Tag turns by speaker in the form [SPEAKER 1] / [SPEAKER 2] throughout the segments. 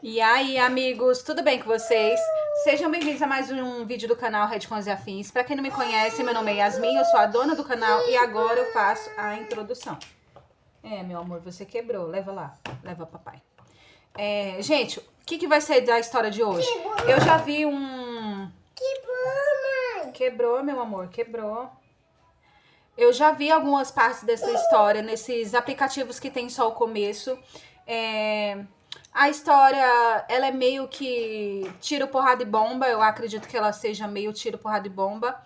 [SPEAKER 1] E aí, amigos, tudo bem com vocês? Sejam bem-vindos a mais um vídeo do canal Redcons e Afins. Para quem não me conhece, meu nome é Yasmin, eu sou a dona do canal e agora eu faço a introdução. Meu amor, você quebrou. Leva lá, leva papai. Gente, o que vai ser da história de hoje? Eu já vi um...
[SPEAKER 2] Quebrou, mãe.
[SPEAKER 1] Quebrou, meu amor, quebrou. Eu já vi algumas partes dessa história nesses aplicativos que tem só o começo. A história, ela é meio que tiro, porrada e bomba. Eu acredito que ela seja meio tiro, porrada e bomba.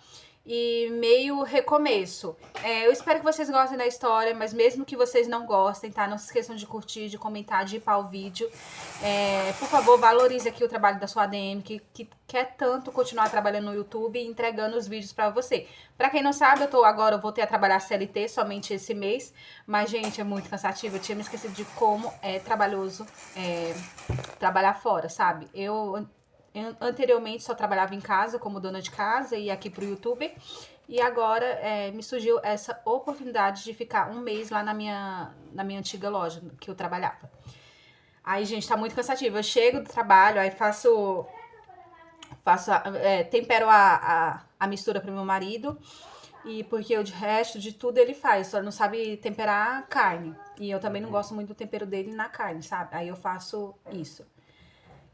[SPEAKER 1] E meio recomeço. Eu espero que vocês gostem da história, mas mesmo que vocês não gostem, tá? Não se esqueçam de curtir, de comentar, de ir para o vídeo. Por favor, valorize aqui o trabalho da sua ADM, que quer tanto continuar trabalhando no YouTube e entregando os vídeos para você. Para quem não sabe, eu voltei a trabalhar CLT somente esse mês, mas, gente, é muito cansativo. Eu tinha me esquecido de como é trabalhoso trabalhar fora, sabe? Eu anteriormente só trabalhava em casa como dona de casa e aqui pro YouTube. E agora me surgiu essa oportunidade de ficar um mês lá na minha antiga loja que eu trabalhava. Aí, gente, tá muito cansativo. Eu chego do trabalho, aí tempero a mistura pro meu marido. E porque de resto de tudo ele faz, só não sabe temperar carne. E eu também não gosto muito do tempero dele na carne, sabe? Aí eu faço isso.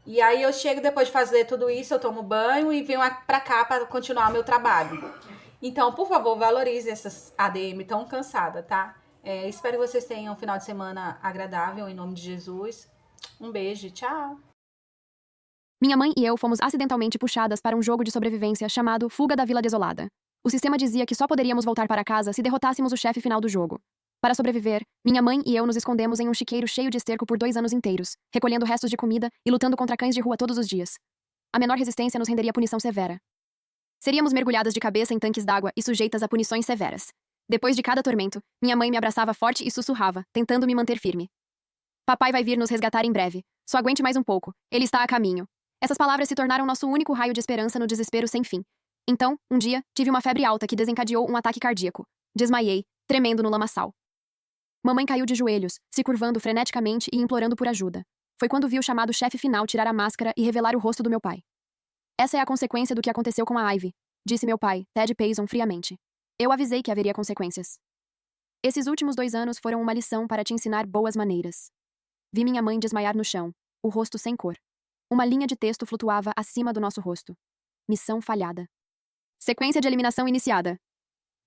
[SPEAKER 1] E aí eu chego depois de fazer tudo isso, eu tomo banho e venho pra cá para continuar meu trabalho. Então, por favor, valorize essas ADM tão cansada, tá? Espero que vocês tenham um final de semana agradável, em nome de Jesus. Um beijo, tchau!
[SPEAKER 3] Minha mãe e eu fomos acidentalmente puxadas para um jogo de sobrevivência chamado Fuga da Vila Desolada. O sistema dizia que só poderíamos voltar para casa se derrotássemos o chefe final do jogo. Para sobreviver, minha mãe e eu nos escondemos em um chiqueiro cheio de esterco por 2 anos inteiros, recolhendo restos de comida e lutando contra cães de rua todos os dias. A menor resistência nos renderia punição severa. Seríamos mergulhadas de cabeça em tanques d'água e sujeitas a punições severas. Depois de cada tormento, minha mãe me abraçava forte e sussurrava, tentando me manter firme. Papai vai vir nos resgatar em breve. Só aguente mais um pouco. Ele está a caminho. Essas palavras se tornaram nosso único raio de esperança no desespero sem fim. Então, um dia, tive uma febre alta que desencadeou um ataque cardíaco. Desmaiei, tremendo no lamaçal. Mamãe caiu de joelhos, se curvando freneticamente e implorando por ajuda. Foi quando vi o chamado chefe final tirar a máscara e revelar o rosto do meu pai. Essa é a consequência do que aconteceu com a Ivy, disse meu pai, Ted Payson, friamente. Eu avisei que haveria consequências. Esses últimos 2 anos foram uma lição para te ensinar boas maneiras. Vi minha mãe desmaiar no chão, o rosto sem cor. Uma linha de texto flutuava acima do nosso rosto. Missão falhada. Sequência de eliminação iniciada.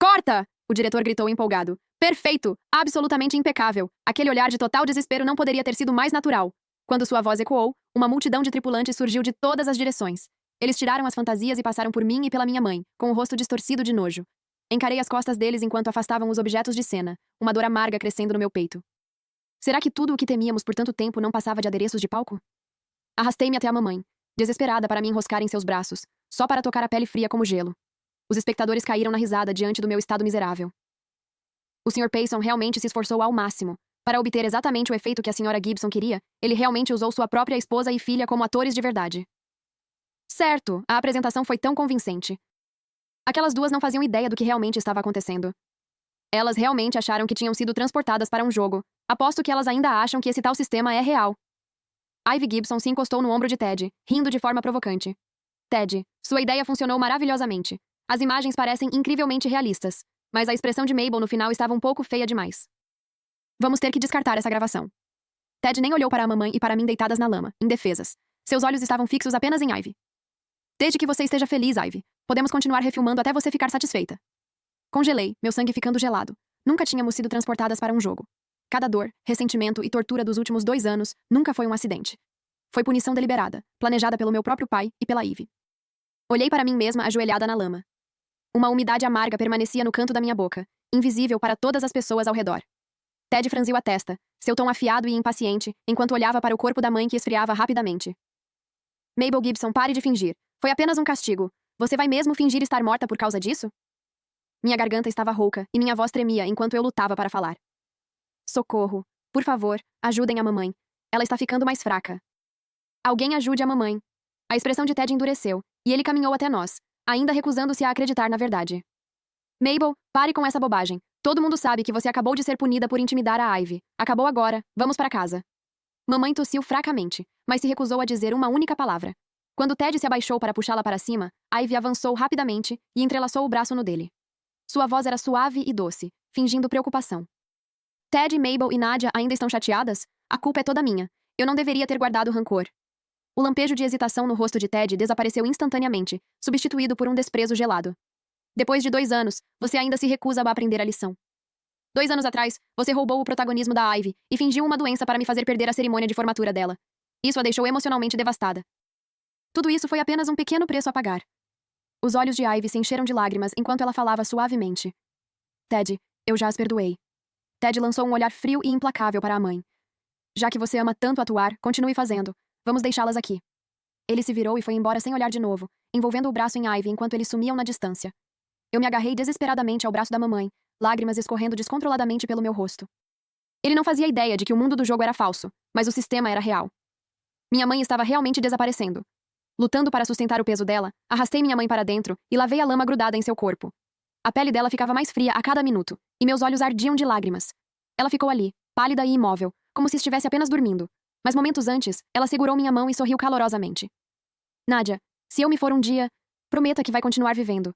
[SPEAKER 3] Corta! O diretor gritou empolgado. Perfeito! Absolutamente impecável! Aquele olhar de total desespero não poderia ter sido mais natural. Quando sua voz ecoou, uma multidão de tripulantes surgiu de todas as direções. Eles tiraram as fantasias e passaram por mim e pela minha mãe, com o rosto distorcido de nojo. Encarei as costas deles enquanto afastavam os objetos de cena, uma dor amarga crescendo no meu peito. Será que tudo o que temíamos por tanto tempo não passava de adereços de palco? Arrastei-me até a mamãe, desesperada para me enroscar em seus braços, só para tocar a pele fria como gelo. Os espectadores caíram na risada diante do meu estado miserável. O Sr. Payson realmente se esforçou ao máximo. Para obter exatamente o efeito que a Sra. Gibson queria, ele realmente usou sua própria esposa e filha como atores de verdade. Certo, a apresentação foi tão convincente. Aquelas duas não faziam ideia do que realmente estava acontecendo. Elas realmente acharam que tinham sido transportadas para um jogo. Aposto que elas ainda acham que esse tal sistema é real. Ivy Gibson se encostou no ombro de Ted, rindo de forma provocante. Ted, sua ideia funcionou maravilhosamente. As imagens parecem incrivelmente realistas, mas a expressão de Mabel no final estava um pouco feia demais. Vamos ter que descartar essa gravação. Ted nem olhou para a mamãe e para mim deitadas na lama, indefesas. Seus olhos estavam fixos apenas em Ivy. Desde que você esteja feliz, Ivy, podemos continuar refilmando até você ficar satisfeita. Congelei, meu sangue ficando gelado. Nunca tínhamos sido transportadas para um jogo. Cada dor, ressentimento e tortura dos últimos 2 anos nunca foi um acidente. Foi punição deliberada, planejada pelo meu próprio pai e pela Ivy. Olhei para mim mesma ajoelhada na lama. Uma umidade amarga permanecia no canto da minha boca, invisível para todas as pessoas ao redor. Ted franziu a testa, seu tom afiado e impaciente, enquanto olhava para o corpo da mãe que esfriava rapidamente. Mabel Gibson, pare de fingir. Foi apenas um castigo. Você vai mesmo fingir estar morta por causa disso? Minha garganta estava rouca e minha voz tremia enquanto eu lutava para falar. Socorro. Por favor, ajudem a mamãe. Ela está ficando mais fraca. Alguém ajude a mamãe. A expressão de Ted endureceu, e ele caminhou até nós, ainda recusando-se a acreditar na verdade. Mabel, pare com essa bobagem. Todo mundo sabe que você acabou de ser punida por intimidar a Ivy. Acabou agora. Vamos para casa. Mamãe tossiu fracamente, mas se recusou a dizer uma única palavra. Quando Ted se abaixou para puxá-la para cima, Ivy avançou rapidamente e entrelaçou o braço no dele. Sua voz era suave e doce, fingindo preocupação. Ted, Mabel e Nadia ainda estão chateadas? A culpa é toda minha. Eu não deveria ter guardado rancor. O lampejo de hesitação no rosto de Ted desapareceu instantaneamente, substituído por um desprezo gelado. Depois de 2 anos, você ainda se recusa a aprender a lição. 2 anos atrás, você roubou o protagonismo da Ivy e fingiu uma doença para me fazer perder a cerimônia de formatura dela. Isso a deixou emocionalmente devastada. Tudo isso foi apenas um pequeno preço a pagar. Os olhos de Ivy se encheram de lágrimas enquanto ela falava suavemente. Ted, eu já as perdoei. Ted lançou um olhar frio e implacável para a mãe. Já que você ama tanto atuar, continue fazendo. Vamos deixá-las aqui. Ele se virou e foi embora sem olhar de novo, envolvendo o braço em Ivy enquanto eles sumiam na distância. Eu me agarrei desesperadamente ao braço da mamãe, lágrimas escorrendo descontroladamente pelo meu rosto. Ele não fazia ideia de que o mundo do jogo era falso, mas o sistema era real. Minha mãe estava realmente desaparecendo. Lutando para sustentar o peso dela, arrastei minha mãe para dentro e lavei a lama grudada em seu corpo. A pele dela ficava mais fria a cada minuto, e meus olhos ardiam de lágrimas. Ela ficou ali, pálida e imóvel, como se estivesse apenas dormindo. Mas momentos antes, ela segurou minha mão e sorriu calorosamente. Nadia, se eu me for um dia, prometa que vai continuar vivendo.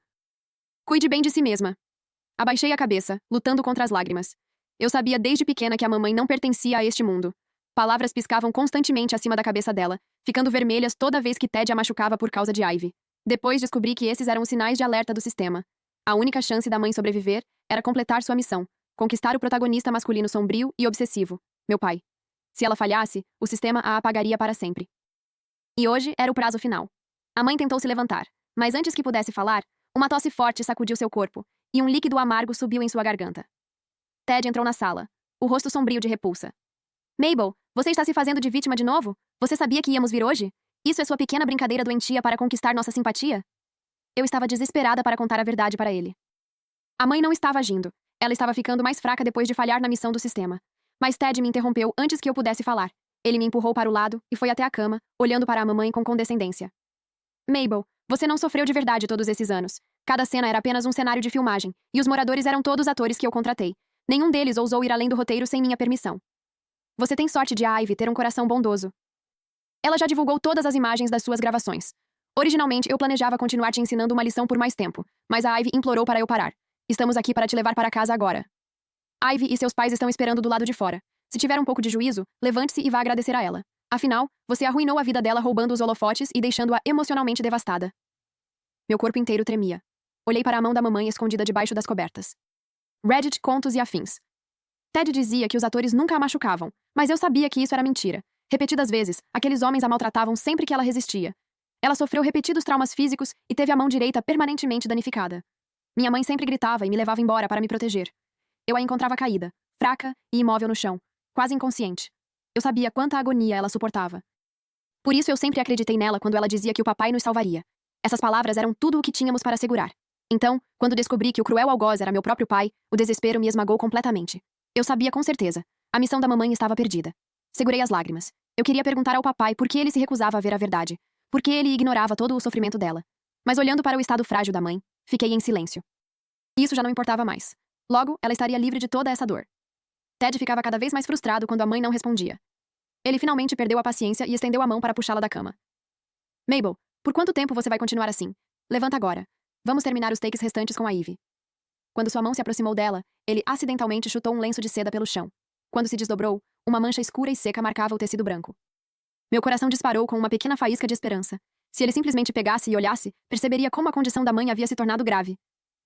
[SPEAKER 3] Cuide bem de si mesma. Abaixei a cabeça, lutando contra as lágrimas. Eu sabia desde pequena que a mamãe não pertencia a este mundo. Palavras piscavam constantemente acima da cabeça dela, ficando vermelhas toda vez que Ted a machucava por causa de Ivy. Depois descobri que esses eram os sinais de alerta do sistema. A única chance da mãe sobreviver era completar sua missão, conquistar o protagonista masculino sombrio e obsessivo, meu pai. Se ela falhasse, o sistema a apagaria para sempre. E hoje era o prazo final. A mãe tentou se levantar, mas antes que pudesse falar, uma tosse forte sacudiu seu corpo, e um líquido amargo subiu em sua garganta. Ted entrou na sala, o rosto sombrio de repulsa. Mabel, você está se fazendo de vítima de novo? Você sabia que íamos vir hoje? Isso é sua pequena brincadeira doentia para conquistar nossa simpatia? Eu estava desesperada para contar a verdade para ele. A mãe não estava agindo. Ela estava ficando mais fraca depois de falhar na missão do sistema. Mas Ted me interrompeu antes que eu pudesse falar. Ele me empurrou para o lado e foi até a cama, olhando para a mamãe com condescendência. Mabel, você não sofreu de verdade todos esses anos. Cada cena era apenas um cenário de filmagem, e os moradores eram todos atores que eu contratei. Nenhum deles ousou ir além do roteiro sem minha permissão. Você tem sorte de a Ivy ter um coração bondoso. Ela já divulgou todas as imagens das suas gravações. Originalmente, eu planejava continuar te ensinando uma lição por mais tempo, mas a Ivy implorou para eu parar. Estamos aqui para te levar para casa agora. Ivy e seus pais estão esperando do lado de fora. Se tiver um pouco de juízo, levante-se e vá agradecer a ela. Afinal, você arruinou a vida dela roubando os holofotes e deixando-a emocionalmente devastada. Meu corpo inteiro tremia. Olhei para a mão da mamãe escondida debaixo das cobertas. Reddit, contos e afins. Ted dizia que os atores nunca a machucavam, mas eu sabia que isso era mentira. Repetidas vezes, aqueles homens a maltratavam sempre que ela resistia. Ela sofreu repetidos traumas físicos e teve a mão direita permanentemente danificada. Minha mãe sempre gritava e me levava embora para me proteger. Eu a encontrava caída, fraca e imóvel no chão, quase inconsciente. Eu sabia quanta agonia ela suportava. Por isso eu sempre acreditei nela quando ela dizia que o papai nos salvaria. Essas palavras eram tudo o que tínhamos para segurar. Então, quando descobri que o cruel algoz era meu próprio pai, o desespero me esmagou completamente. Eu sabia com certeza. A missão da mamãe estava perdida. Segurei as lágrimas. Eu queria perguntar ao papai por que ele se recusava a ver a verdade. Por que ele ignorava todo o sofrimento dela. Mas olhando para o estado frágil da mãe, fiquei em silêncio. Isso já não importava mais. Logo, ela estaria livre de toda essa dor. Ted ficava cada vez mais frustrado quando a mãe não respondia. Ele finalmente perdeu a paciência e estendeu a mão para puxá-la da cama. Mabel, por quanto tempo você vai continuar assim? Levanta agora. Vamos terminar os takes restantes com a Ivy. Quando sua mão se aproximou dela, ele acidentalmente chutou um lenço de seda pelo chão. Quando se desdobrou, uma mancha escura e seca marcava o tecido branco. Meu coração disparou com uma pequena faísca de esperança. Se ele simplesmente pegasse e olhasse, perceberia como a condição da mãe havia se tornado grave.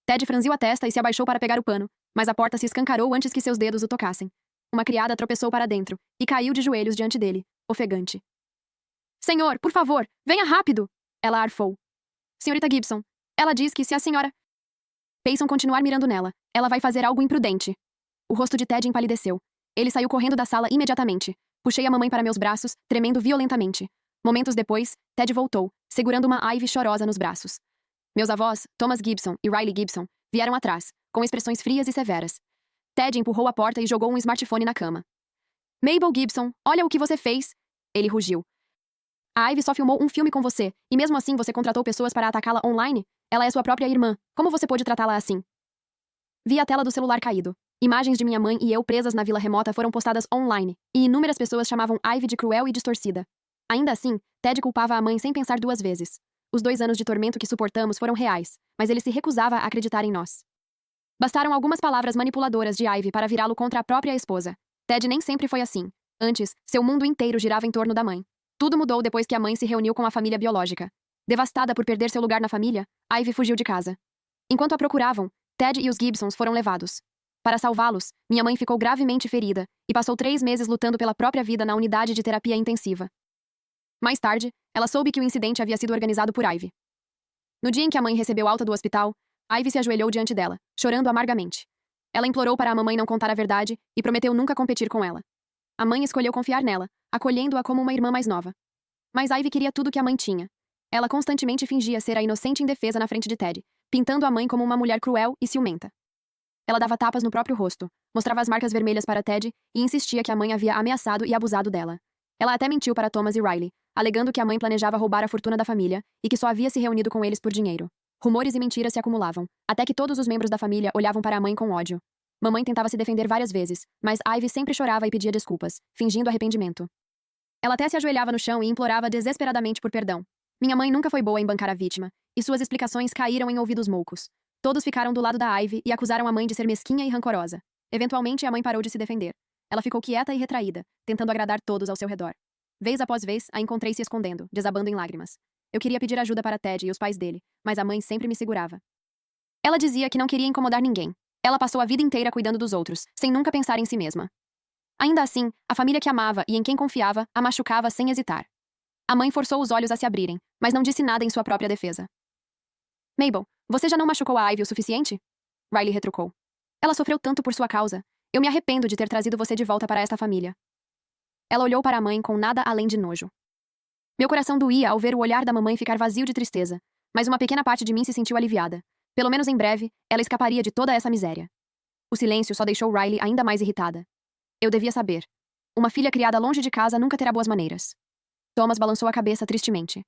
[SPEAKER 3] Ted franziu a testa e se abaixou para pegar o pano, mas a porta se escancarou antes que seus dedos o tocassem. Uma criada tropeçou para dentro e caiu de joelhos diante dele, ofegante. Senhor, por favor, venha rápido! Ela arfou. Senhorita Gibson, ela diz que se a senhora... Payson continuar mirando nela. Ela vai fazer algo imprudente. O rosto de Ted empalideceu. Ele saiu correndo da sala imediatamente. Puxei a mamãe para meus braços, tremendo violentamente. Momentos depois, Ted voltou, segurando uma Ivy chorosa nos braços. Meus avós, Thomas Gibson e Riley Gibson, vieram atrás, com expressões frias e severas. Ted empurrou a porta e jogou um smartphone na cama. Mabel Gibson, olha o que você fez! Ele rugiu. A Ivy só filmou um filme com você, e mesmo assim você contratou pessoas para atacá-la online? Ela é sua própria irmã. Como você pôde tratá-la assim? Vi a tela do celular caído. Imagens de minha mãe e eu presas na vila remota foram postadas online, e inúmeras pessoas chamavam Ivy de cruel e distorcida. Ainda assim, Ted culpava a mãe sem pensar duas vezes. Os 2 anos de tormento que suportamos foram reais, mas ele se recusava a acreditar em nós. Bastaram algumas palavras manipuladoras de Ivy para virá-lo contra a própria esposa. Ted nem sempre foi assim. Antes, seu mundo inteiro girava em torno da mãe. Tudo mudou depois que a mãe se reuniu com a família biológica. Devastada por perder seu lugar na família, Ivy fugiu de casa. Enquanto a procuravam, Ted e os Gibsons foram levados. Para salvá-los, minha mãe ficou gravemente ferida e passou 3 meses lutando pela própria vida na unidade de terapia intensiva. Mais tarde, ela soube que o incidente havia sido organizado por Ivy. No dia em que a mãe recebeu alta do hospital, Ivy se ajoelhou diante dela, chorando amargamente. Ela implorou para a mamãe não contar a verdade e prometeu nunca competir com ela. A mãe escolheu confiar nela, acolhendo-a como uma irmã mais nova. Mas Ivy queria tudo que a mãe tinha. Ela constantemente fingia ser a inocente indefesa na frente de Ted, pintando a mãe como uma mulher cruel e ciumenta. Ela dava tapas no próprio rosto, mostrava as marcas vermelhas para Ted e insistia que a mãe havia ameaçado e abusado dela. Ela até mentiu para Thomas e Riley, alegando que a mãe planejava roubar a fortuna da família e que só havia se reunido com eles por dinheiro. Rumores e mentiras se acumulavam, até que todos os membros da família olhavam para a mãe com ódio. Mamãe tentava se defender várias vezes, mas Ivy sempre chorava e pedia desculpas, fingindo arrependimento. Ela até se ajoelhava no chão e implorava desesperadamente por perdão. Minha mãe nunca foi boa em bancar a vítima, e suas explicações caíram em ouvidos moucos. Todos ficaram do lado da Ivy e acusaram a mãe de ser mesquinha e rancorosa. Eventualmente, a mãe parou de se defender. Ela ficou quieta e retraída, tentando agradar todos ao seu redor. Vez após vez, a encontrei se escondendo, desabando em lágrimas. Eu queria pedir ajuda para Ted e os pais dele, mas a mãe sempre me segurava. Ela dizia que não queria incomodar ninguém. Ela passou a vida inteira cuidando dos outros, sem nunca pensar em si mesma. Ainda assim, a família que amava e em quem confiava a machucava sem hesitar. A mãe forçou os olhos a se abrirem, mas não disse nada em sua própria defesa. Mabel, você já não machucou a Ivy o suficiente? Riley retrucou. Ela sofreu tanto por sua causa. Eu me arrependo de ter trazido você de volta para esta família. Ela olhou para a mãe com nada além de nojo. Meu coração doía ao ver o olhar da mamãe ficar vazio de tristeza, mas uma pequena parte de mim se sentiu aliviada. Pelo menos em breve, ela escaparia de toda essa miséria. O silêncio só deixou Riley ainda mais irritada. Eu devia saber. Uma filha criada longe de casa nunca terá boas maneiras. Thomas balançou a cabeça tristemente.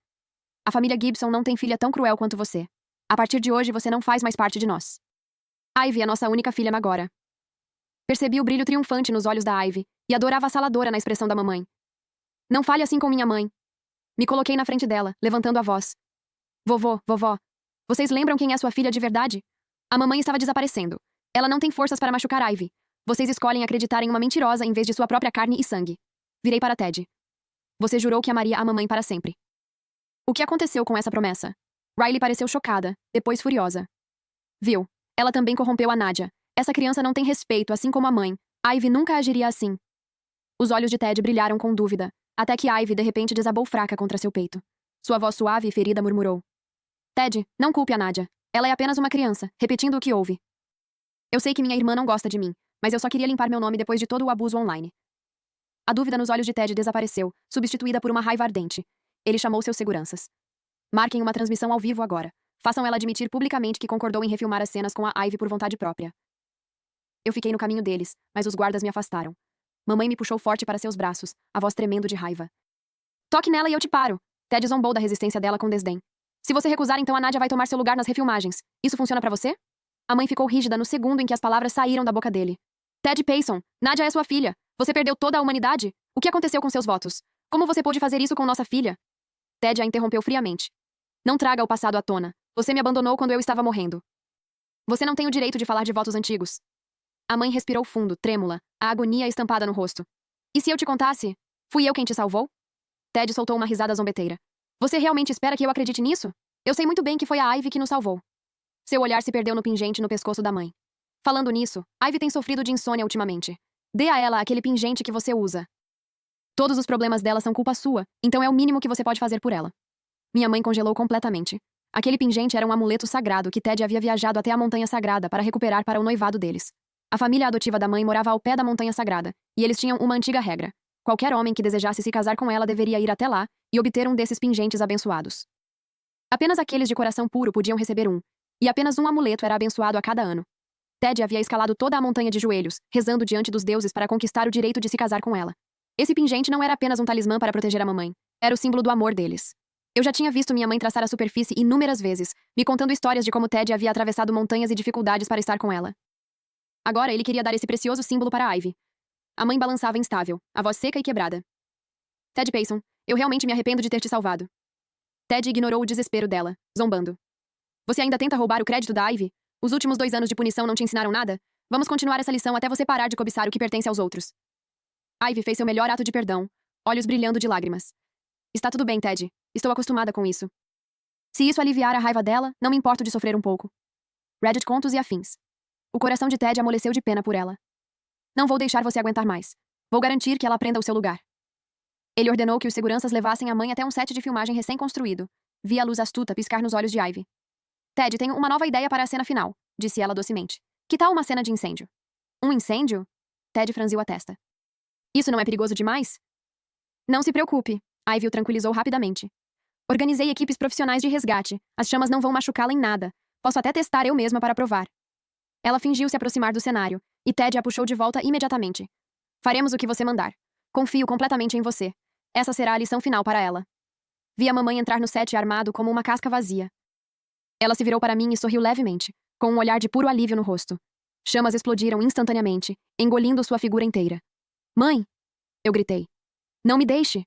[SPEAKER 3] A família Gibson não tem filha tão cruel quanto você. A partir de hoje, você não faz mais parte de nós. Ivy é nossa única filha agora. Percebi o brilho triunfante nos olhos da Ivy e a dor avassaladora na expressão da mamãe. Não fale assim com minha mãe. Me coloquei na frente dela, levantando a voz. Vovó, vocês lembram quem é sua filha de verdade? A mamãe estava desaparecendo. Ela não tem forças para machucar Ivy. Vocês escolhem acreditar em uma mentirosa em vez de sua própria carne e sangue. Virei para Ted. Você jurou que amaria a mamãe para sempre. O que aconteceu com essa promessa? Riley pareceu chocada, depois furiosa. Viu? Ela também corrompeu a Nadia. Essa criança não tem respeito, assim como a mãe. Ivy nunca agiria assim. Os olhos de Ted brilharam com dúvida, até que Ivy de repente desabou fraca contra seu peito. Sua voz suave e ferida murmurou. Ted, não culpe a Nadia. Ela é apenas uma criança, repetindo o que houve. Eu sei que minha irmã não gosta de mim, mas eu só queria limpar meu nome depois de todo o abuso online. A dúvida nos olhos de Ted desapareceu, substituída por uma raiva ardente. Ele chamou seus seguranças. Marquem uma transmissão ao vivo agora. Façam ela admitir publicamente que concordou em refilmar as cenas com a Ivy por vontade própria. Eu fiquei no caminho deles, mas os guardas me afastaram. Mamãe me puxou forte para seus braços, a voz tremendo de raiva. Toque nela e eu te paro. Ted zombou da resistência dela com desdém. Se você recusar, então a Nadia vai tomar seu lugar nas refilmagens. Isso funciona pra você? A mãe ficou rígida no segundo em que as palavras saíram da boca dele. Ted Payson, Nadia é sua filha. Você perdeu toda a humanidade? O que aconteceu com seus votos? Como você pôde fazer isso com nossa filha? Ted a interrompeu friamente. Não traga o passado à tona. Você me abandonou quando eu estava morrendo. Você não tem o direito de falar de votos antigos. A mãe respirou fundo, trêmula, a agonia estampada no rosto. E se eu te contasse? Fui eu quem te salvou? Ted soltou uma risada zombeteira. Você realmente espera que eu acredite nisso? Eu sei muito bem que foi a Ivy que nos salvou. Seu olhar se perdeu no pingente no pescoço da mãe. Falando nisso, Ivy tem sofrido de insônia ultimamente. Dê a ela aquele pingente que você usa. Todos os problemas dela são culpa sua, então é o mínimo que você pode fazer por ela. Minha mãe congelou completamente. Aquele pingente era um amuleto sagrado que Ted havia viajado até a Montanha Sagrada para recuperar para o noivado deles. A família adotiva da mãe morava ao pé da Montanha Sagrada, e eles tinham uma antiga regra. Qualquer homem que desejasse se casar com ela deveria ir até lá e obter um desses pingentes abençoados. Apenas aqueles de coração puro podiam receber um, e apenas um amuleto era abençoado a cada ano. Ted havia escalado toda a montanha de joelhos, rezando diante dos deuses para conquistar o direito de se casar com ela. Esse pingente não era apenas um talismã para proteger a mamãe, era o símbolo do amor deles. Eu já tinha visto minha mãe traçar a superfície inúmeras vezes, me contando histórias de como Ted havia atravessado montanhas e dificuldades para estar com ela. Agora ele queria dar esse precioso símbolo para Ivy. A mãe balançava instável, a voz seca e quebrada. Ted Payson, eu realmente me arrependo de ter te salvado. Ted ignorou o desespero dela, zombando. Você ainda tenta roubar o crédito da Ivy? Os últimos 2 anos de punição não te ensinaram nada? Vamos continuar essa lição até você parar de cobiçar o que pertence aos outros. Ivy fez seu melhor ato de perdão, olhos brilhando de lágrimas. Está tudo bem, Ted. Estou acostumada com isso. Se isso aliviar a raiva dela, não me importo de sofrer um pouco. Reddit contos e afins. O coração de Ted amoleceu de pena por ela. Não vou deixar você aguentar mais. Vou garantir que ela aprenda o seu lugar. Ele ordenou que os seguranças levassem a mãe até um set de filmagem recém-construído. Vi a luz astuta piscar nos olhos de Ivy. Ted, tenho uma nova ideia para a cena final, disse ela docemente. Que tal uma cena de incêndio? Um incêndio? Ted franziu a testa. Isso não é perigoso demais? Não se preocupe, Ivy o tranquilizou rapidamente. Organizei equipes profissionais de resgate. As chamas não vão machucá-la em nada. Posso até testar eu mesma para provar. Ela fingiu se aproximar do cenário, e Ted a puxou de volta imediatamente. Faremos o que você mandar. Confio completamente em você. Essa será a lição final para ela. Vi a mamãe entrar no set armado como uma casca vazia. Ela se virou para mim e sorriu levemente, com um olhar de puro alívio no rosto. Chamas explodiram instantaneamente, engolindo sua figura inteira. Mãe! Eu gritei. Não me deixe!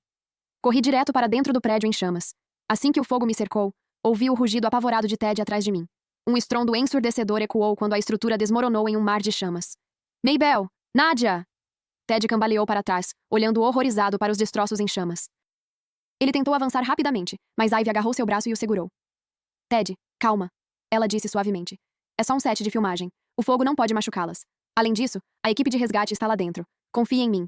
[SPEAKER 3] Corri direto para dentro do prédio em chamas. Assim que o fogo me cercou, ouvi o rugido apavorado de Ted atrás de mim. Um estrondo ensurdecedor ecoou quando a estrutura desmoronou em um mar de chamas. Maybelle! Nadia! Ted cambaleou para trás, olhando horrorizado para os destroços em chamas. Ele tentou avançar rapidamente, mas Ivy agarrou seu braço e o segurou. Ted, calma, ela disse suavemente. É só um set de filmagem. O fogo não pode machucá-las. Além disso, a equipe de resgate está lá dentro. Confie em mim.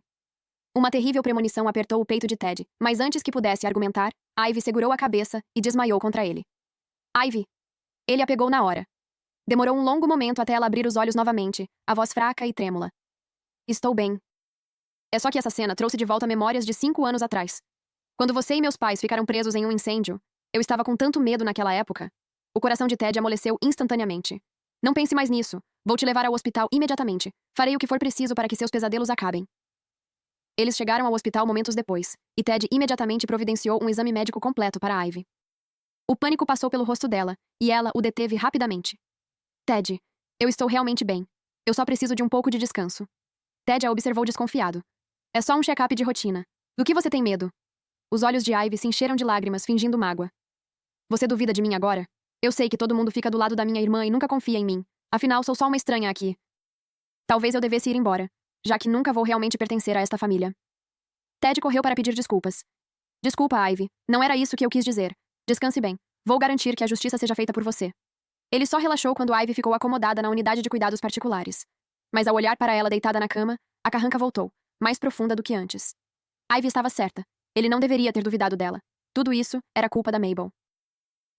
[SPEAKER 3] Uma terrível premonição apertou o peito de Ted, mas antes que pudesse argumentar, Ivy segurou a cabeça e desmaiou contra ele. Ivy! Ele a pegou na hora. Demorou um longo momento até ela abrir os olhos novamente, a voz fraca e trêmula. Estou bem. É só que essa cena trouxe de volta memórias de 5 anos atrás. Quando você e meus pais ficaram presos em um incêndio, eu estava com tanto medo naquela época. O coração de Ted amoleceu instantaneamente. Não pense mais nisso. Vou te levar ao hospital imediatamente. Farei o que for preciso para que seus pesadelos acabem. Eles chegaram ao hospital momentos depois, e Ted imediatamente providenciou um exame médico completo para Ivy. O pânico passou pelo rosto dela, e ela o deteve rapidamente. Ted, eu estou realmente bem. Eu só preciso de um pouco de descanso. Ted a observou desconfiado. É só um check-up de rotina. Do que você tem medo? Os olhos de Ivy se encheram de lágrimas, fingindo mágoa. Você duvida de mim agora? Eu sei que todo mundo fica do lado da minha irmã e nunca confia em mim. Afinal, sou só uma estranha aqui. Talvez eu devesse ir embora, já que nunca vou realmente pertencer a esta família. Ted correu para pedir desculpas. Desculpa, Ivy. Não era isso que eu quis dizer. Descanse bem. Vou garantir que a justiça seja feita por você. Ele só relaxou quando Ivy ficou acomodada na unidade de cuidados particulares. Mas ao olhar para ela deitada na cama, a carranca voltou, mais profunda do que antes. Ivy estava certa. Ele não deveria ter duvidado dela. Tudo isso era culpa da Mabel.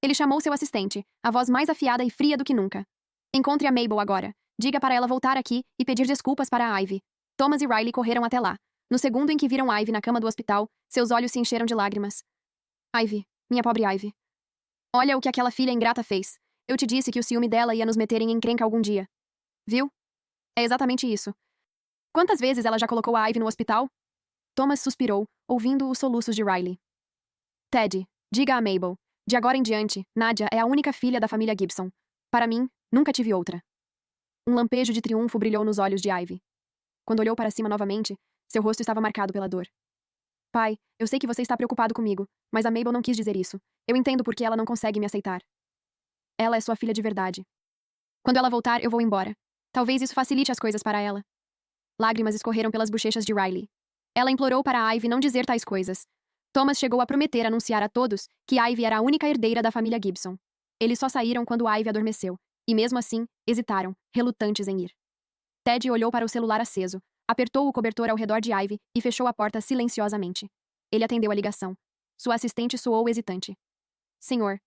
[SPEAKER 3] Ele chamou seu assistente, a voz mais afiada e fria do que nunca. Encontre a Mabel agora. Diga para ela voltar aqui e pedir desculpas para a Ivy. Thomas e Riley correram até lá. No segundo em que viram Ivy na cama do hospital, seus olhos se encheram de lágrimas. Ivy, minha pobre Ivy. Olha o que aquela filha ingrata fez. Eu te disse que o ciúme dela ia nos meter em encrenca algum dia. Viu? É exatamente isso. Quantas vezes ela já colocou a Ivy no hospital? Thomas suspirou, ouvindo os soluços de Riley. Ted, diga a Mabel. De agora em diante, Nadia é a única filha da família Gibson. Para mim, nunca tive outra. Um lampejo de triunfo brilhou nos olhos de Ivy. Quando olhou para cima novamente, seu rosto estava marcado pela dor. Pai, eu sei que você está preocupado comigo, mas a Mabel não quis dizer isso. Eu entendo por que ela não consegue me aceitar. Ela é sua filha de verdade. Quando ela voltar, eu vou embora. Talvez isso facilite as coisas para ela. Lágrimas escorreram pelas bochechas de Riley. Ela implorou para a Ivy não dizer tais coisas. Thomas chegou a prometer anunciar a todos que Ivy era a única herdeira da família Gibson. Eles só saíram quando Ivy adormeceu, e mesmo assim, hesitaram, relutantes em ir. Ted olhou para o celular aceso, apertou o cobertor ao redor de Ivy e fechou a porta silenciosamente. Ele atendeu a ligação. Sua assistente soou hesitante. Senhor.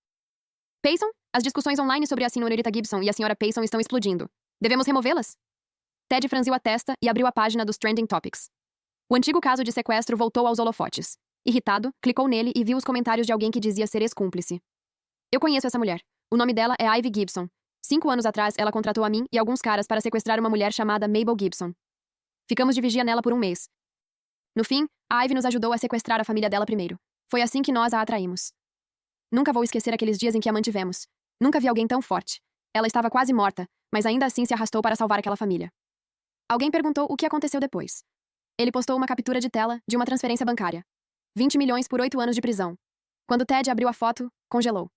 [SPEAKER 3] Payson? As discussões online sobre a senhorita Gibson e a senhora Payson estão explodindo. Devemos removê-las? Ted franziu a testa e abriu a página dos Trending Topics. O antigo caso de sequestro voltou aos holofotes. Irritado, clicou nele e viu os comentários de alguém que dizia ser ex-cúmplice. Eu conheço essa mulher. O nome dela é Ivy Gibson. 5 anos atrás, ela contratou a mim e alguns caras para sequestrar uma mulher chamada Mabel Gibson. Ficamos de vigia nela por um mês. No fim, a Ivy nos ajudou a sequestrar a família dela primeiro. Foi assim que nós a atraímos. Nunca vou esquecer aqueles dias em que a mantivemos. Nunca vi alguém tão forte. Ela estava quase morta, mas ainda assim se arrastou para salvar aquela família. Alguém perguntou o que aconteceu depois. Ele postou uma captura de tela de uma transferência bancária. 20 milhões por 8 anos de prisão. Quando Ted abriu a foto, congelou.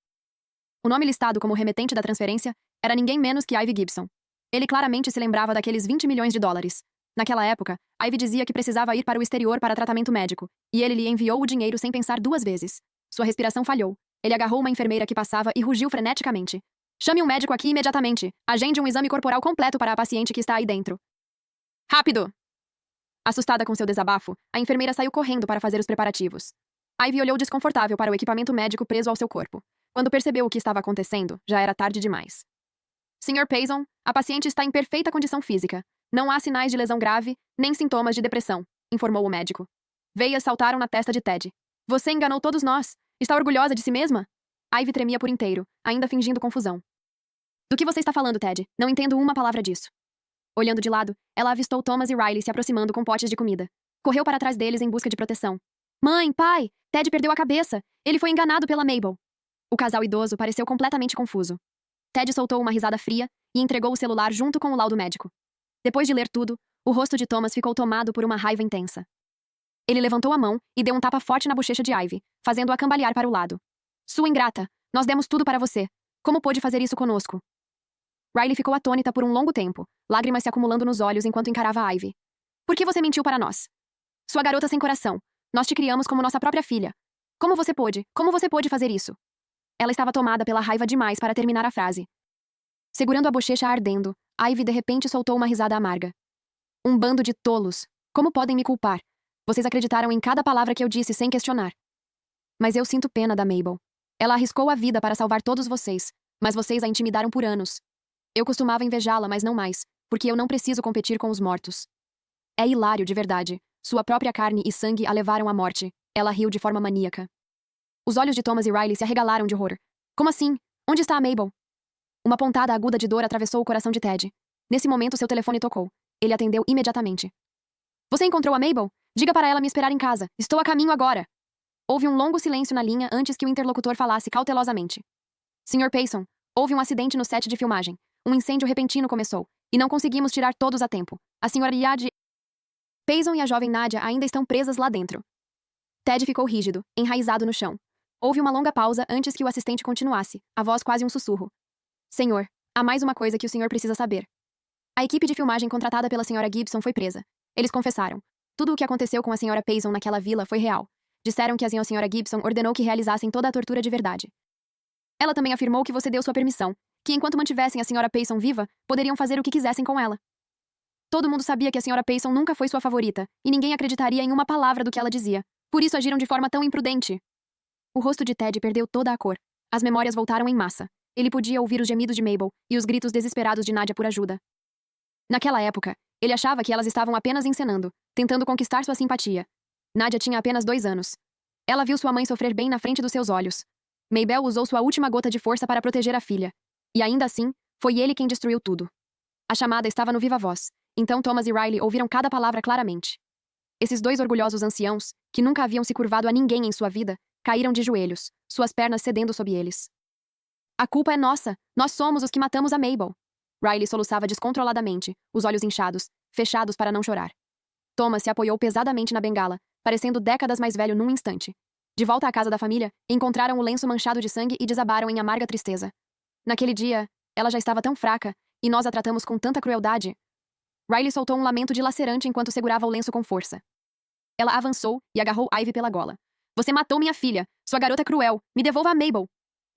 [SPEAKER 3] O nome listado como remetente da transferência era ninguém menos que Ivy Gibson. Ele claramente se lembrava daqueles 20 milhões de dólares. Naquela época, Ivy dizia que precisava ir para o exterior para tratamento médico, e ele lhe enviou o dinheiro sem pensar 2 vezes. Sua respiração falhou. Ele agarrou uma enfermeira que passava e rugiu freneticamente. Chame um médico aqui imediatamente. Agende um exame corporal completo para a paciente que está aí dentro. Rápido! Assustada com seu desabafo, a enfermeira saiu correndo para fazer os preparativos. Ivy olhou desconfortável para o equipamento médico preso ao seu corpo. Quando percebeu o que estava acontecendo, já era tarde demais. Sr. Payson, a paciente está em perfeita condição física. Não há sinais de lesão grave, nem sintomas de depressão, informou o médico. Veias saltaram na testa de Ted. Você enganou todos nós. Está orgulhosa de si mesma? Ivy tremia por inteiro, ainda fingindo confusão. Do que você está falando, Ted? Não entendo uma palavra disso. Olhando de lado, ela avistou Thomas e Riley se aproximando com potes de comida. Correu para trás deles em busca de proteção. Mãe, pai, Ted perdeu a cabeça. Ele foi enganado pela Mabel. O casal idoso pareceu completamente confuso. Ted soltou uma risada fria e entregou o celular junto com o laudo médico. Depois de ler tudo, o rosto de Thomas ficou tomado por uma raiva intensa. Ele levantou a mão e deu um tapa forte na bochecha de Ivy, fazendo-a cambalear para o lado. Sua ingrata, nós demos tudo para você. Como pôde fazer isso conosco? Riley ficou atônita por um longo tempo, lágrimas se acumulando nos olhos enquanto encarava Ivy. Por que você mentiu para nós? Sua garota sem coração. Nós te criamos como nossa própria filha. Como você pôde? Como você pôde fazer isso? Ela estava tomada pela raiva demais para terminar a frase. Segurando a bochecha ardendo, Ivy de repente soltou uma risada amarga. Um bando de tolos. Como podem me culpar? Vocês acreditaram em cada palavra que eu disse sem questionar. Mas eu sinto pena da Mabel. Ela arriscou a vida para salvar todos vocês, mas vocês a intimidaram por anos. Eu costumava invejá-la, mas não mais, porque eu não preciso competir com os mortos. É hilário, de verdade. Sua própria carne e sangue a levaram à morte. Ela riu de forma maníaca. Os olhos de Thomas e Riley se arregalaram de horror. Como assim? Onde está a Mabel? Uma pontada aguda de dor atravessou o coração de Ted. Nesse momento, seu telefone tocou. Ele atendeu imediatamente. Você encontrou a Mabel? Diga para ela me esperar em casa. Estou a caminho agora. Houve um longo silêncio na linha antes que o interlocutor falasse cautelosamente. Sr. Payson, houve um acidente no set de filmagem. Um incêndio repentino começou, e não conseguimos tirar todos a tempo. A Sra. Yad... Payson e a jovem Nadia ainda estão presas lá dentro. Ted ficou rígido, enraizado no chão. Houve uma longa pausa antes que o assistente continuasse, a voz quase um sussurro. Senhor, há mais uma coisa que o senhor precisa saber. A equipe de filmagem contratada pela Sra. Gibson foi presa. Eles confessaram. Tudo o que aconteceu com a Sra. Payson naquela vila foi real. Disseram que a Sra. Gibson ordenou que realizassem toda a tortura de verdade. Ela também afirmou que você deu sua permissão, que enquanto mantivessem a Sra. Payson viva, poderiam fazer o que quisessem com ela. Todo mundo sabia que a Sra. Payson nunca foi sua favorita, e ninguém acreditaria em uma palavra do que ela dizia. Por isso agiram de forma tão imprudente. O rosto de Ted perdeu toda a cor. As memórias voltaram em massa. Ele podia ouvir os gemidos de Mabel e os gritos desesperados de Nadia por ajuda. Naquela época, ele achava que elas estavam apenas encenando, tentando conquistar sua simpatia. Nadia tinha apenas 2 anos. Ela viu sua mãe sofrer bem na frente dos seus olhos. Mabel usou sua última gota de força para proteger a filha. E ainda assim, foi ele quem destruiu tudo. A chamada estava no viva voz, então Thomas e Riley ouviram cada palavra claramente. Esses 2 orgulhosos anciãos, que nunca haviam se curvado a ninguém em sua vida, caíram de joelhos, suas pernas cedendo sob eles. A culpa é nossa. Nós somos os que matamos a Mabel. Riley soluçava descontroladamente, os olhos inchados, fechados para não chorar. Thomas se apoiou pesadamente na bengala, parecendo décadas mais velho num instante. De volta à casa da família, encontraram o lenço manchado de sangue e desabaram em amarga tristeza. Naquele dia, ela já estava tão fraca, e nós a tratamos com tanta crueldade. Riley soltou um lamento dilacerante enquanto segurava o lenço com força. Ela avançou e agarrou Ivy pela gola. Você matou minha filha! Sua garota cruel! Me devolva a Mabel!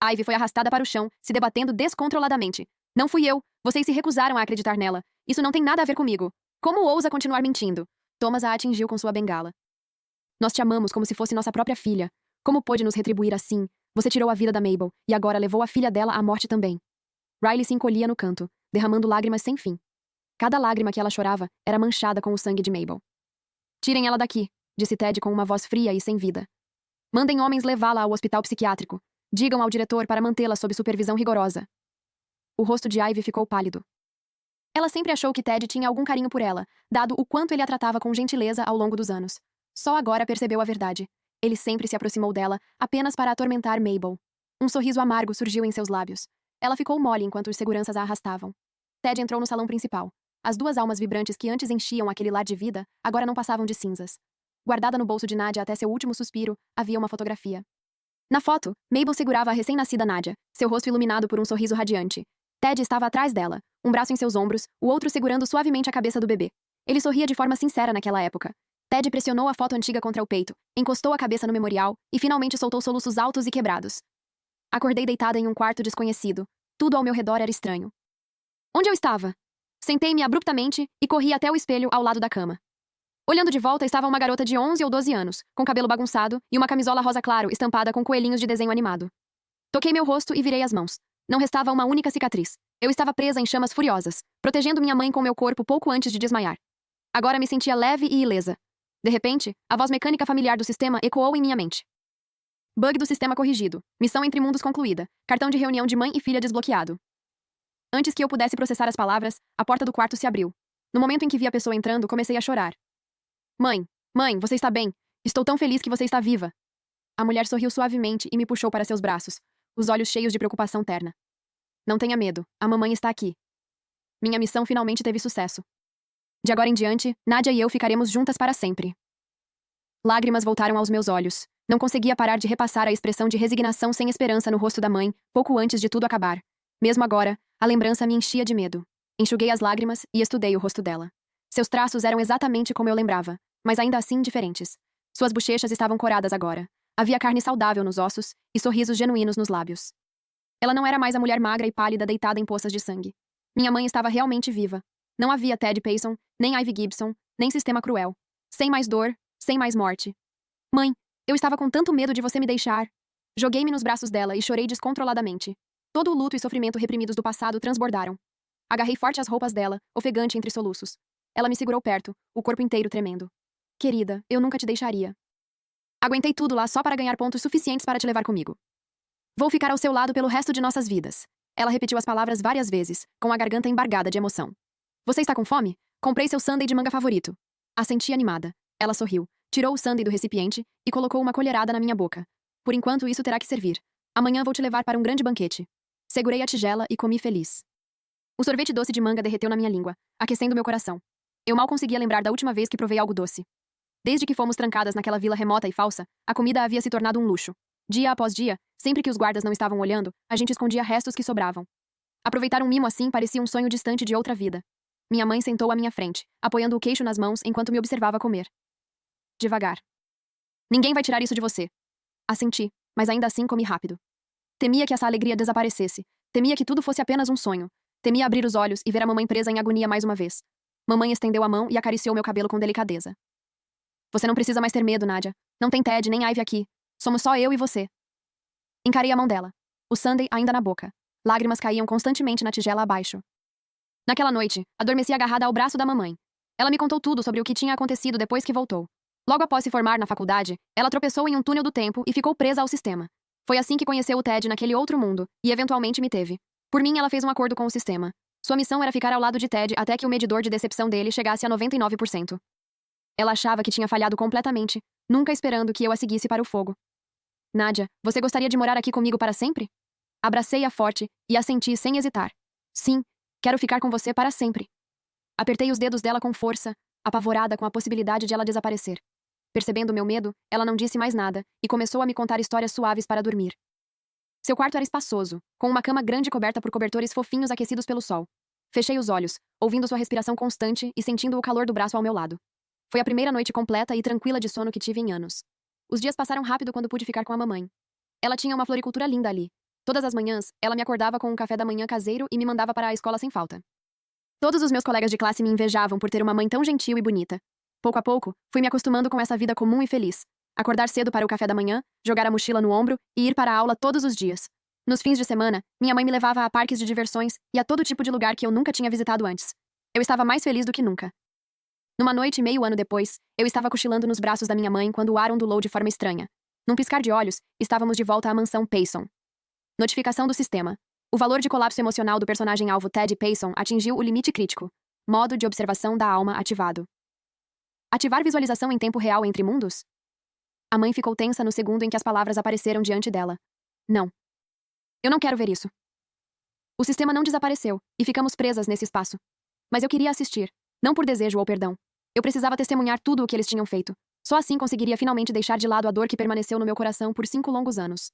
[SPEAKER 3] Ivy foi arrastada para o chão, se debatendo descontroladamente. Não fui eu. Vocês se recusaram a acreditar nela. Isso não tem nada a ver comigo. Como ousa continuar mentindo? Thomas a atingiu com sua bengala. Nós te amamos como se fosse nossa própria filha. Como pôde nos retribuir assim? Você tirou a vida da Mabel, e agora levou a filha dela à morte também. Riley se encolhia no canto, derramando lágrimas sem fim. Cada lágrima que ela chorava era manchada com o sangue de Mabel. Tirem ela daqui, disse Ted com uma voz fria e sem vida. Mandem homens levá-la ao hospital psiquiátrico. Digam ao diretor para mantê-la sob supervisão rigorosa. O rosto de Ivy ficou pálido. Ela sempre achou que Ted tinha algum carinho por ela, dado o quanto ele a tratava com gentileza ao longo dos anos. Só agora percebeu a verdade. Ele sempre se aproximou dela, apenas para atormentar Mabel. Um sorriso amargo surgiu em seus lábios. Ela ficou mole enquanto os seguranças a arrastavam. Ted entrou no salão principal. As duas almas vibrantes que antes enchiam aquele lar de vida, agora não passavam de cinzas. Guardada no bolso de Nadia até seu último suspiro, havia uma fotografia. Na foto, Mabel segurava a recém-nascida Nadia, seu rosto iluminado por um sorriso radiante. Ted estava atrás dela, um braço em seus ombros, o outro segurando suavemente a cabeça do bebê. Ele sorria de forma sincera naquela época. Ted pressionou a foto antiga contra o peito, encostou a cabeça no memorial e finalmente soltou soluços altos e quebrados. Acordei deitada em um quarto desconhecido. Tudo ao meu redor era estranho. Onde eu estava? Sentei-me abruptamente e corri até o espelho ao lado da cama. Olhando de volta estava uma garota de 11 ou 12 anos, com cabelo bagunçado e uma camisola rosa claro estampada com coelhinhos de desenho animado. Toquei meu rosto e virei as mãos. Não restava uma única cicatriz. Eu estava presa em chamas furiosas, protegendo minha mãe com meu corpo pouco antes de desmaiar. Agora me sentia leve e ilesa. De repente, a voz mecânica familiar do sistema ecoou em minha mente. Bug do sistema corrigido. Missão entre mundos concluída. Cartão de reunião de mãe e filha desbloqueado. Antes que eu pudesse processar as palavras, a porta do quarto se abriu. No momento em que vi a pessoa entrando, comecei a chorar. Mãe, você está bem? Estou tão feliz que você está viva. A mulher sorriu suavemente e me puxou para seus braços, os olhos cheios de preocupação terna. Não tenha medo, a mamãe está aqui. Minha missão finalmente teve sucesso. De agora em diante, Nadia e eu ficaremos juntas para sempre. Lágrimas voltaram aos meus olhos. Não conseguia parar de repassar a expressão de resignação sem esperança no rosto da mãe, pouco antes de tudo acabar. Mesmo agora, a lembrança me enchia de medo. Enxuguei as lágrimas e estudei o rosto dela. Seus traços eram exatamente como eu lembrava, mas ainda assim diferentes. Suas bochechas estavam coradas agora. Havia carne saudável nos ossos e sorrisos genuínos nos lábios. Ela não era mais a mulher magra e pálida deitada em poças de sangue. Minha mãe estava realmente viva. Não havia Ted Payson, nem Ivy Gibson, nem sistema cruel. Sem mais dor, sem mais morte. Mãe, eu estava com tanto medo de você me deixar. Joguei-me nos braços dela e chorei descontroladamente. Todo o luto e sofrimento reprimidos do passado transbordaram. Agarrei forte as roupas dela, ofegante entre soluços. Ela me segurou perto, o corpo inteiro tremendo. Querida, eu nunca te deixaria. Aguentei tudo lá só para ganhar pontos suficientes para te levar comigo. Vou ficar ao seu lado pelo resto de nossas vidas. Ela repetiu as palavras várias vezes, com a garganta embargada de emoção. Você está com fome? Comprei seu sundae de manga favorito. Assenti animada. Ela sorriu, tirou o sundae do recipiente e colocou uma colherada na minha boca. Por enquanto isso terá que servir. Amanhã vou te levar para um grande banquete. Segurei a tigela e comi feliz. O sorvete doce de manga derreteu na minha língua, aquecendo meu coração. Eu mal conseguia lembrar da última vez que provei algo doce. Desde que fomos trancadas naquela vila remota e falsa, a comida havia se tornado um luxo. Dia após dia, sempre que os guardas não estavam olhando, a gente escondia restos que sobravam. Aproveitar um mimo assim parecia um sonho distante de outra vida. Minha mãe sentou à minha frente, apoiando o queixo nas mãos enquanto me observava comer. Devagar. Ninguém vai tirar isso de você. Assenti, mas ainda assim comi rápido. Temia que essa alegria desaparecesse. Temia que tudo fosse apenas um sonho. Temia abrir os olhos e ver a mamãe presa em agonia mais uma vez. Mamãe estendeu a mão e acariciou meu cabelo com delicadeza. Você não precisa mais ter medo, Nadia. Não tem Ted nem Ivy aqui. Somos só eu e você. Encarei a mão dela. O sundae ainda na boca. Lágrimas caíam constantemente na tigela abaixo. Naquela noite, adormeci agarrada ao braço da mamãe. Ela me contou tudo sobre o que tinha acontecido depois que voltou. Logo após se formar na faculdade, ela tropeçou em um túnel do tempo e ficou presa ao sistema. Foi assim que conheceu o Ted naquele outro mundo, e eventualmente me teve. Por mim, ela fez um acordo com o sistema. Sua missão era ficar ao lado de Ted até que o medidor de decepção dele chegasse a 99%. Ela achava que tinha falhado completamente, nunca esperando que eu a seguisse para o fogo. Nadia, você gostaria de morar aqui comigo para sempre? Abracei-a forte e assenti sem hesitar. Sim, quero ficar com você para sempre. Apertei os dedos dela com força, apavorada com a possibilidade de ela desaparecer. Percebendo meu medo, ela não disse mais nada e começou a me contar histórias suaves para dormir. Seu quarto era espaçoso, com uma cama grande coberta por cobertores fofinhos aquecidos pelo sol. Fechei os olhos, ouvindo sua respiração constante e sentindo o calor do braço ao meu lado. Foi a primeira noite completa e tranquila de sono que tive em anos. Os dias passaram rápido quando pude ficar com a mamãe. Ela tinha uma floricultura linda ali. Todas as manhãs, ela me acordava com um café da manhã caseiro e me mandava para a escola sem falta. Todos os meus colegas de classe me invejavam por ter uma mãe tão gentil e bonita. Pouco a pouco, fui me acostumando com essa vida comum e feliz. Acordar cedo para o café da manhã, jogar a mochila no ombro e ir para a aula todos os dias. Nos fins de semana, minha mãe me levava a parques de diversões e a todo tipo de lugar que eu nunca tinha visitado antes. Eu estava mais feliz do que nunca. Numa noite meio ano depois, eu estava cochilando nos braços da minha mãe quando o ar ondulou de forma estranha. Num piscar de olhos, estávamos de volta à mansão Payson. Notificação do sistema. O valor de colapso emocional do personagem-alvo Ted Payson atingiu o limite crítico. Modo de observação da alma ativado. Ativar visualização em tempo real entre mundos? A mãe ficou tensa no segundo em que as palavras apareceram diante dela. Não. Eu não quero ver isso. O sistema não desapareceu, e ficamos presas nesse espaço. Mas eu queria assistir, não por desejo ou perdão. Eu precisava testemunhar tudo o que eles tinham feito. Só assim conseguiria finalmente deixar de lado a dor que permaneceu no meu coração por 5 longos anos.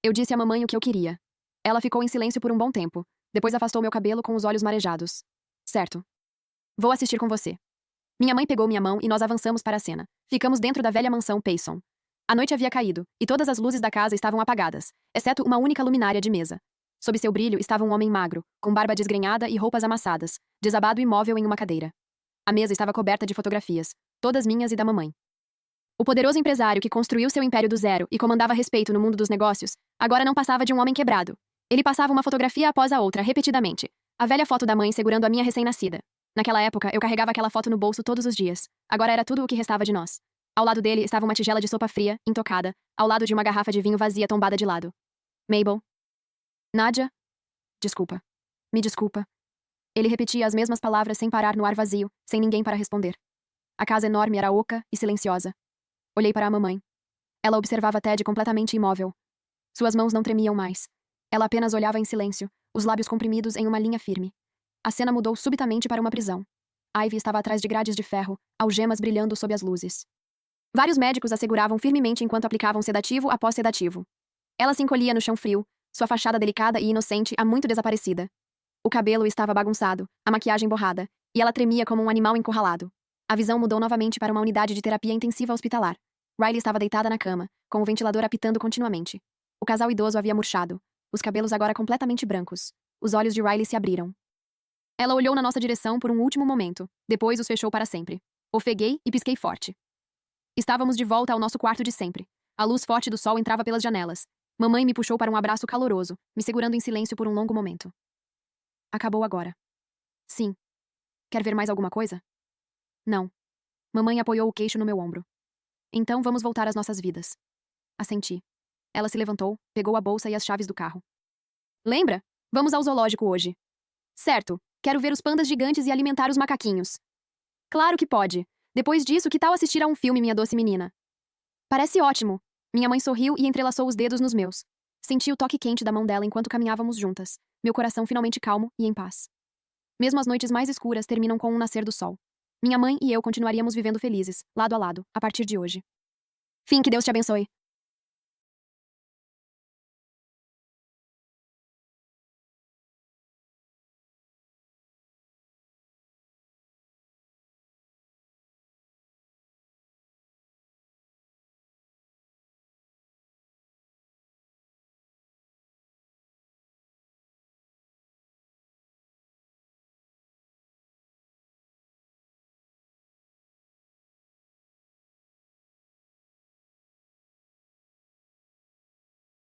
[SPEAKER 3] Eu disse à mamãe o que eu queria. Ela ficou em silêncio por um bom tempo. Depois afastou meu cabelo com os olhos marejados. Certo. Vou assistir com você. Minha mãe pegou minha mão e nós avançamos para a cena. Ficamos dentro da velha mansão Payson. A noite havia caído, e todas as luzes da casa estavam apagadas, exceto uma única luminária de mesa. Sob seu brilho estava um homem magro, com barba desgrenhada e roupas amassadas, desabado imóvel em uma cadeira. A mesa estava coberta de fotografias, todas minhas e da mamãe. O poderoso empresário que construiu seu império do zero e comandava respeito no mundo dos negócios, agora não passava de um homem quebrado. Ele passava uma fotografia após a outra, repetidamente. A velha foto da mãe segurando a minha recém-nascida. Naquela época, eu carregava aquela foto no bolso todos os dias. Agora era tudo o que restava de nós. Ao lado dele estava uma tigela de sopa fria, intocada, ao lado de uma garrafa de vinho vazia tombada de lado. Mabel? Nadia? Desculpa. Me desculpa. Ele repetia as mesmas palavras sem parar no ar vazio, sem ninguém para responder. A casa enorme era oca e silenciosa. Olhei para a mamãe. Ela observava Ted completamente imóvel. Suas mãos não tremiam mais. Ela apenas olhava em silêncio, os lábios comprimidos em uma linha firme. A cena mudou subitamente para uma prisão. Ivy estava atrás de grades de ferro, algemas brilhando sob as luzes. Vários médicos a seguravam firmemente enquanto aplicavam sedativo após sedativo. Ela se encolhia no chão frio, sua fachada delicada e inocente há muito desaparecida. O cabelo estava bagunçado, a maquiagem borrada, e ela tremia como um animal encurralado. A visão mudou novamente para uma unidade de terapia intensiva hospitalar. Riley estava deitada na cama, com o ventilador apitando continuamente. O casal idoso havia murchado, os cabelos agora completamente brancos. Os olhos de Riley se abriram. Ela olhou na nossa direção por um último momento, depois os fechou para sempre. Ofeguei e pisquei forte. Estávamos de volta ao nosso quarto de sempre. A luz forte do sol entrava pelas janelas. Mamãe me puxou para um abraço caloroso, me segurando em silêncio por um longo momento. Acabou agora. Sim. Quer ver mais alguma coisa? Não. Mamãe apoiou o queixo no meu ombro. Então vamos voltar às nossas vidas. Assenti. Ela se levantou, pegou a bolsa e as chaves do carro. Lembra? Vamos ao zoológico hoje. Certo. Quero ver os pandas gigantes e alimentar os macaquinhos. Claro que pode. Depois disso, que tal assistir a um filme, minha doce menina? Parece ótimo. Minha mãe sorriu e entrelaçou os dedos nos meus. Senti o toque quente da mão dela enquanto caminhávamos juntas, meu coração finalmente calmo e em paz. Mesmo as noites mais escuras terminam com um nascer do sol. Minha mãe e eu continuaríamos vivendo felizes, lado a lado, a partir de hoje. Fim, que Deus te abençoe.